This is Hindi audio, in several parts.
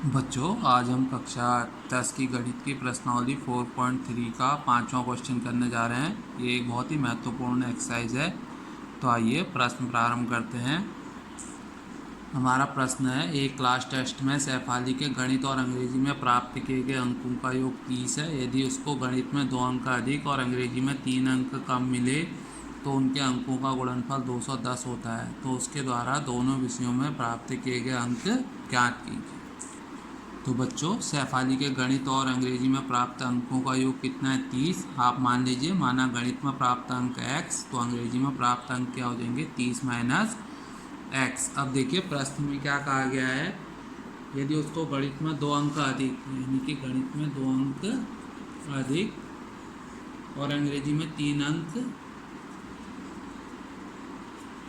बच्चों, आज हम कक्षा 10 की गणित की प्रश्नावली 4.3 का 5वां क्वेश्चन करने जा रहे हैं। ये एक बहुत ही महत्वपूर्ण एक्सरसाइज है। तो आइए प्रश्न प्रारंभ करते हैं। हमारा प्रश्न है, एक क्लास टेस्ट में सैफाली के गणित और अंग्रेजी में प्राप्त किए गए अंकों का योग 30 है। यदि उसको गणित में 2 अंक अधिक और अंग्रेजी में 3 अंक कम मिले तो उनके अंकों का गुणनफल 210 होता है। तो उसके द्वारा दोनों विषयों में प्राप्त किए गए अंक ज्ञात कीजिए। तो बच्चों, सैफाली के गणित और अंग्रेजी में प्राप्त अंकों का योग कितना है? 30। आप मान लीजिए, माना गणित में प्राप्त अंक x, तो अंग्रेजी में प्राप्त अंक क्या हो जाएंगे? 30 माइनस x। अब देखिए प्रश्न में क्या कहा गया है, यदि उसको गणित में 2 अंक अधिक, यानी कि गणित में 2 अंक अधिक और अंग्रेजी में 3 अंक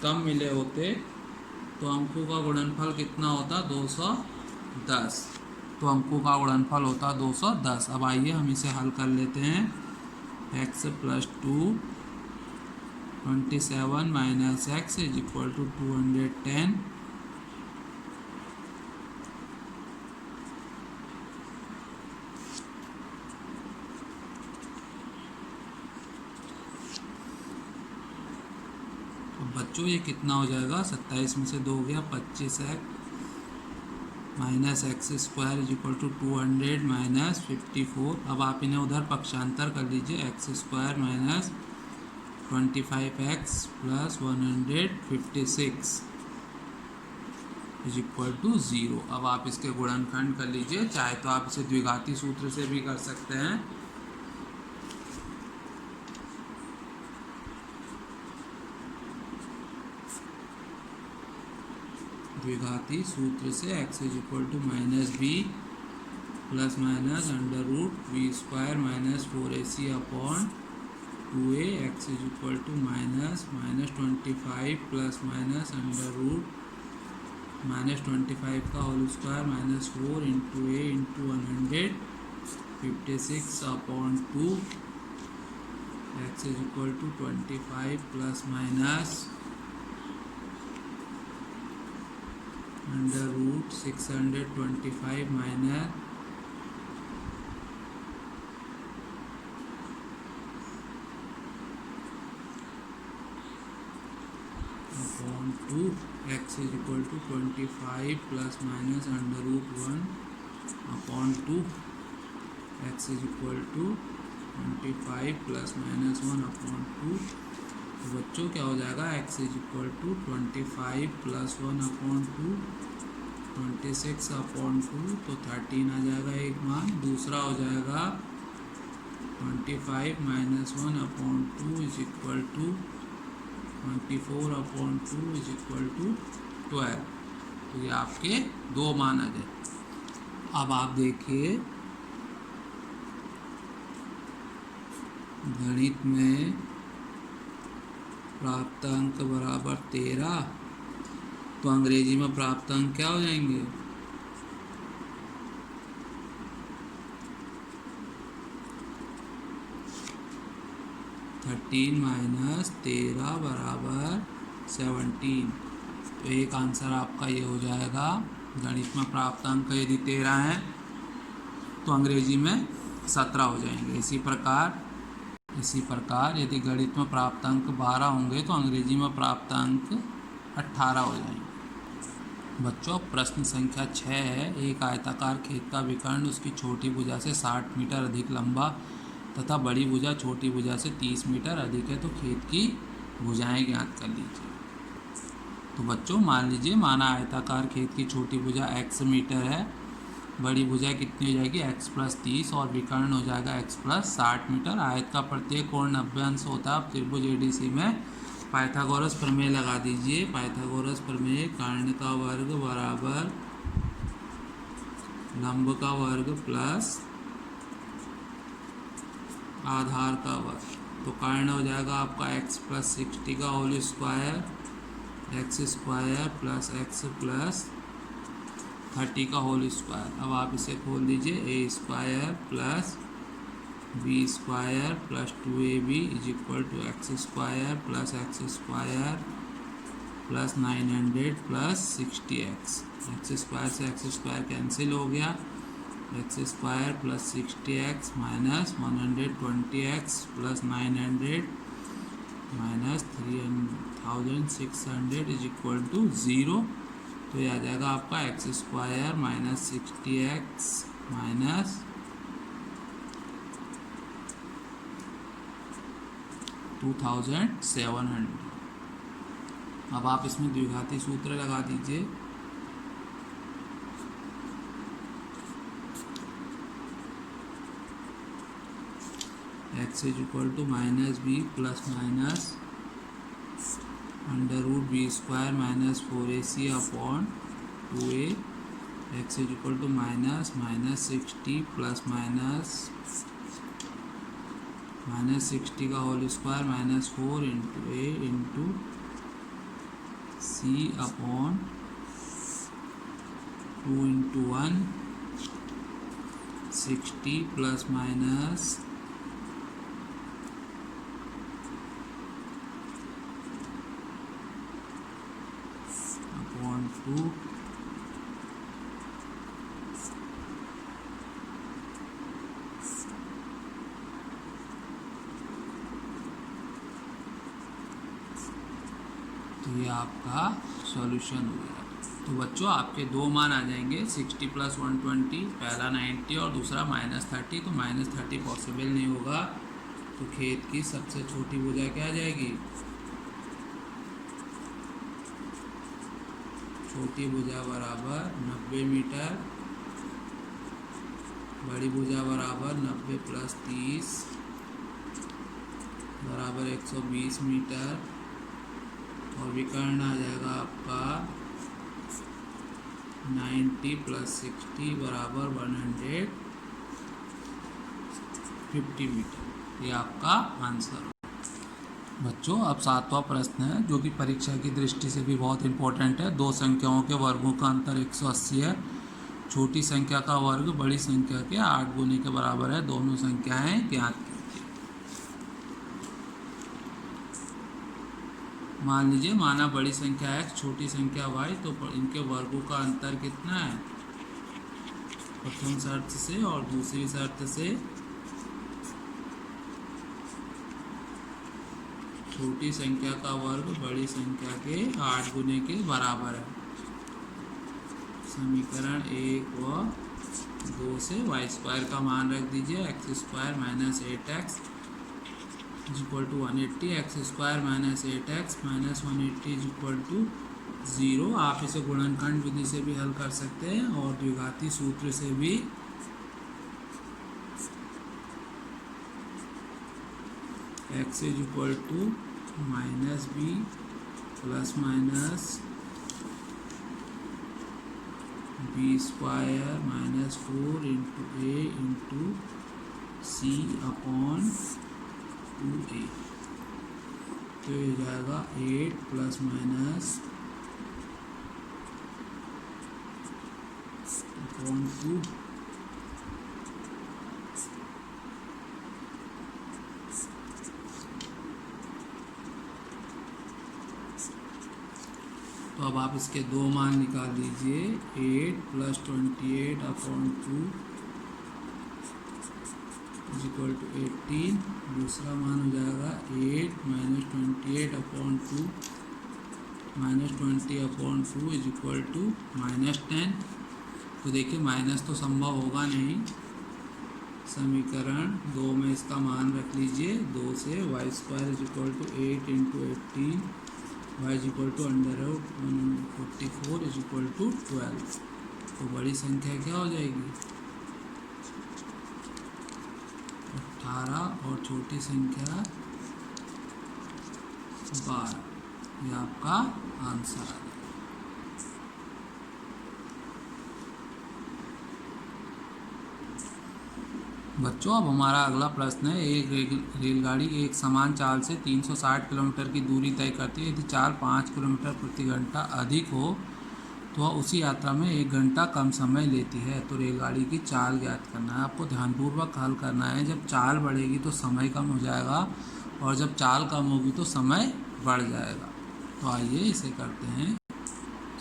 कम मिले होते तो अंकों का गुणनफल कितना होता? 210। तो अंकों का गुणनफल होता 210। अब आइए हम इसे हल कर लेते हैं। x + 2 27 minus x is equal to 210। तो बच्चों ये कितना हो जाएगा? 27 में से 2 गया 25x minus x² is equal to 200 minus 54। अब आप इन्हें उधर पक्षांतर कर लीजिए। x² minus 25x plus 156 is equal to 0। अब आप इसके गुणनखंड कर लीजिए। चाहे तो आप इसे द्विघाती सूत्र से भी कर सकते हैं। द्विघाती सूत्र से x is equal to -b plus minus √v² minus 4ac upon 2a, x is equal to -25 plus minus √-25 का whole square minus 4 into a into 156 upon 2, x is equal to 25 plus minus √625 minus upon 2, x is equal to 25 plus minus √1 upon 2, x is equal to 25 plus minus 1 upon 2। तो बच्चों क्या हो जाएगा? x is equal to 25 plus 1 upon 2, 26 upon 2, तो 13 आ जाएगा एक मान। दूसरा हो जाएगा 25 minus 1 upon 2 is equal to 24 upon 2 is equal to 12। तो ये आपके 2 मान आ जाए। अब आप देखिए, गणित में प्राप्त अंक बराबर 13, तो अंग्रेजी में प्राप्त अंक क्या हो जाएंगे? 13 माइनस 13 बराबर 17। तो एक आंसर आपका ये हो जाएगा। गणित में प्राप्त अंक यदि 13 हैं तो अंग्रेजी में 17 हो जाएंगे। इसी प्रकार यदि गणित में प्राप्त अंक 12 होंगे तो अंग्रेजी में प्राप्त अंक 18 हो जाएंगे। बच्चों, प्रश्न संख्या 6 है, एक आयताकार खेत का विकर्ण उसकी छोटी भुजा से 60 मीटर अधिक लंबा तथा बड़ी भुजा छोटी भुजा से 30 मीटर अधिक है। तो खेत की भुजाएं ज्ञात कर लीजिए। तो बच्चों मान लीजिए, माना आयताकार खेत की छोटी भुजा x मीटर है, बड़ी भुजा कितनी हो जाएगी? x + 30 और विकर्ण हो जाएगा x + 60 मीटर। आयत का प्रत्येक कोण 90 अंश होता है। अब त्रिभुज एडीसी में पाइथागोरस प्रमेय लगा दीजिए। पाइथागोरस प्रमेय, कर्ण का वर्ग बराबर लंब का वर्ग प्लस आधार का वर्ग। तो कर्ण हो जाएगा आपका x + 60 का whole square, x² plus x plus 30 का होल स्क्वायर। अब आप इसे खोल दीजिए। a² plus b² plus 2ab is equal to x² plus x² plus 900 plus 60x, x square से एक्स स्क्वायर कैंसिल हो गया, x square plus 60x minus 120x plus 900 minus 3600 is equal to 0। तो ये आ जाएगा आपका x square minus 60x minus 2700। अब आप इसमें द्विघाती सूत्र लगा दीजिए। X is equal to minus b plus minus under root b square minus 4ac upon 2a, x is equal to minus 60 plus minus 60 का whole square minus 4 into a into c upon 2 into 1 60 plus minus upon 2 तो ये आपका सॉल्यूशन हो गया। तो बच्चों आपके दो मान आ जाएंगे 60 प्लस 120, पहला 90 और दूसरा -30। तो -30 पॉसिबल नहीं होगा, तो खेत की सबसे छोटी भुजा क्या आ जाएगी, छोटी भुजा बराबर 90 मीटर, बड़ी भुजा बराबर 90 प्लस 30 बराबर 120 मीटर, और विकर्ण आ जाएगा आपका 90 प्लस 60 बराबर 150 मीटर। ये आपका आंसर हो। बच्चों अब सातवां प्रश्न है जो कि परीक्षा की दृष्टि से भी बहुत इंपॉर्टेंट है। दो संख्याओं के वर्गों का अंतर 180 है। छोटी संख्या का वर्ग बड़ी संख्या के 8 गुने के बराबर है। दोनों संख्याएं ज्ञात कीजिए। मान लीजिए माना बड़ी संख्या x छोटी संख्या y, तो इनके वर्गों का अंतर कितना है, प्रथम शर्त से और दूसरी शर्त से छोटी संख्या का वर्ग बड़ी संख्या के 8 गुने के बराबर है। समीकरण 1 व 2 से वाई स्क्वायर का मान रख दीजिए, x square minus 8x is equal to 180, x square minus 8x minus 180 is equal to 0। आप इसे गुणनखंड विधि से भी हल कर सकते हैं और द्विघाती सूत्र से भी। X is equal to minus b plus minus b square minus 4 into a into c upon 2a। तो ये जाएगा 8 प्लस माइनस अपॉन 2 तो अब आप इसके दो मान निकाल लीजिए, 8 plus 28 upon 2 is equal to 18। दूसरा मान हो जाएगा 8 minus 28 upon 2 minus 20 upon 2 is equal to -10। तो देखिए माइनस तो संभव होगा नहीं। समीकरण 2 में इसका मान रख लीजिए, 2 से y square is equal to 8 into 18 y is equal to under root 144 is equal to 12। तो बड़ी संख्या क्या हो जाएगी 18 और छोटी संख्या 12। ये आपका आंसर है। बच्चों अब हमारा अगला प्रश्न है, एक रेलगाड़ी एक समान चाल से 360 किलोमीटर की दूरी तय करती है। यदि चाल 5 किलोमीटर प्रति घंटा अधिक हो तो वह उसी यात्रा में 1 घंटा कम समय लेती है। तो रेलगाड़ी की चाल ज्ञात करना है। आपको ध्यानपूर्वक हल करना है। जब चाल बढ़ेगी तो समय कम हो जाएगा और जब चाल कम होगी तो समय बढ़ जाएगा। तो आइए इसे करते हैं।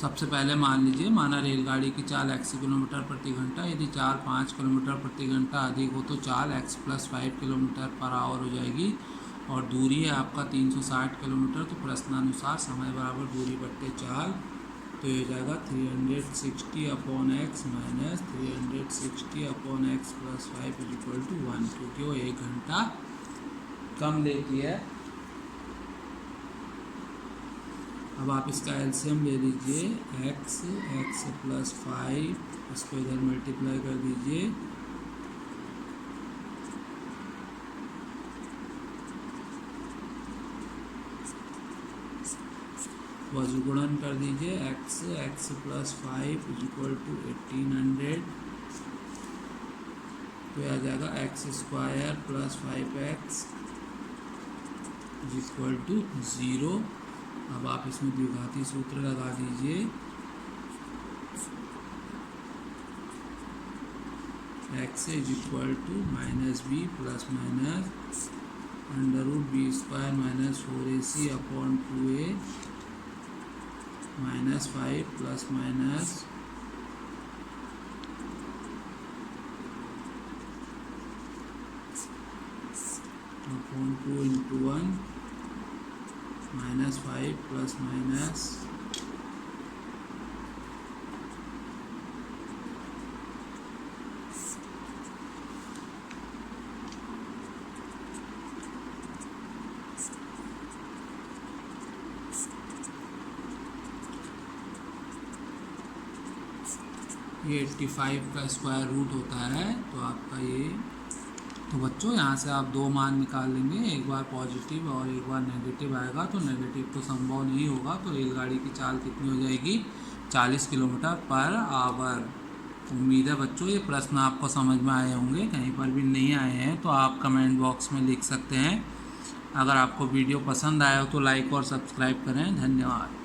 सबसे पहले मान लीजिए, माना रेलगाड़ी की चाल x किलोमीटर प्रति घंटा, यदि चाल 5 किलोमीटर प्रति घंटा अधिक हो तो चाल x + 5 किलोमीटर पर आवर हो जाएगी, और दूरी है आपका 360 किलोमीटर। तो प्रश्नानुसार समय बराबर दूरी बट्टे चाल, तो ये हो जाएगा 360/x माइनस 360/x + 5 = 1, क्योंकि वो 1 घंटा कम लेती है। अब आप इसका एलसीएम ले लीजिए, x + 5, इसको इधर मल्टीप्लाई कर दीजिए, वज्रगुणन कर दीजिए, x + 5 = 1800, तो आ जाएगा x² + 5x = 0। अब आप इसमें द्विघाती सूत्र लगा दीजिए, x = -b ± √b² - 4ac/2a -5 ± (2 × 1) -5 ± ये 85 का स्क्वायर रूट होता है। तो आपका ये, तो बच्चों यहाँ से आप दो मान निकाल लेंगे, एक बार पॉजिटिव और एक बार नेगेटिव आएगा। तो नेगेटिव तो संभव नहीं होगा, तो रेलगाड़ी की चाल कितनी हो जाएगी, 40 किलोमीटर पर आवर। उम्मीद है बच्चों ये प्रश्न आपको समझ में आए होंगे। कहीं पर भी नहीं आए हैं तो आप कमेंट बॉक्स में लिख सकते हैं। अगर आपको वीडियो पसंद आया हो तो लाइक और सब्सक्राइब करें। धन्यवाद।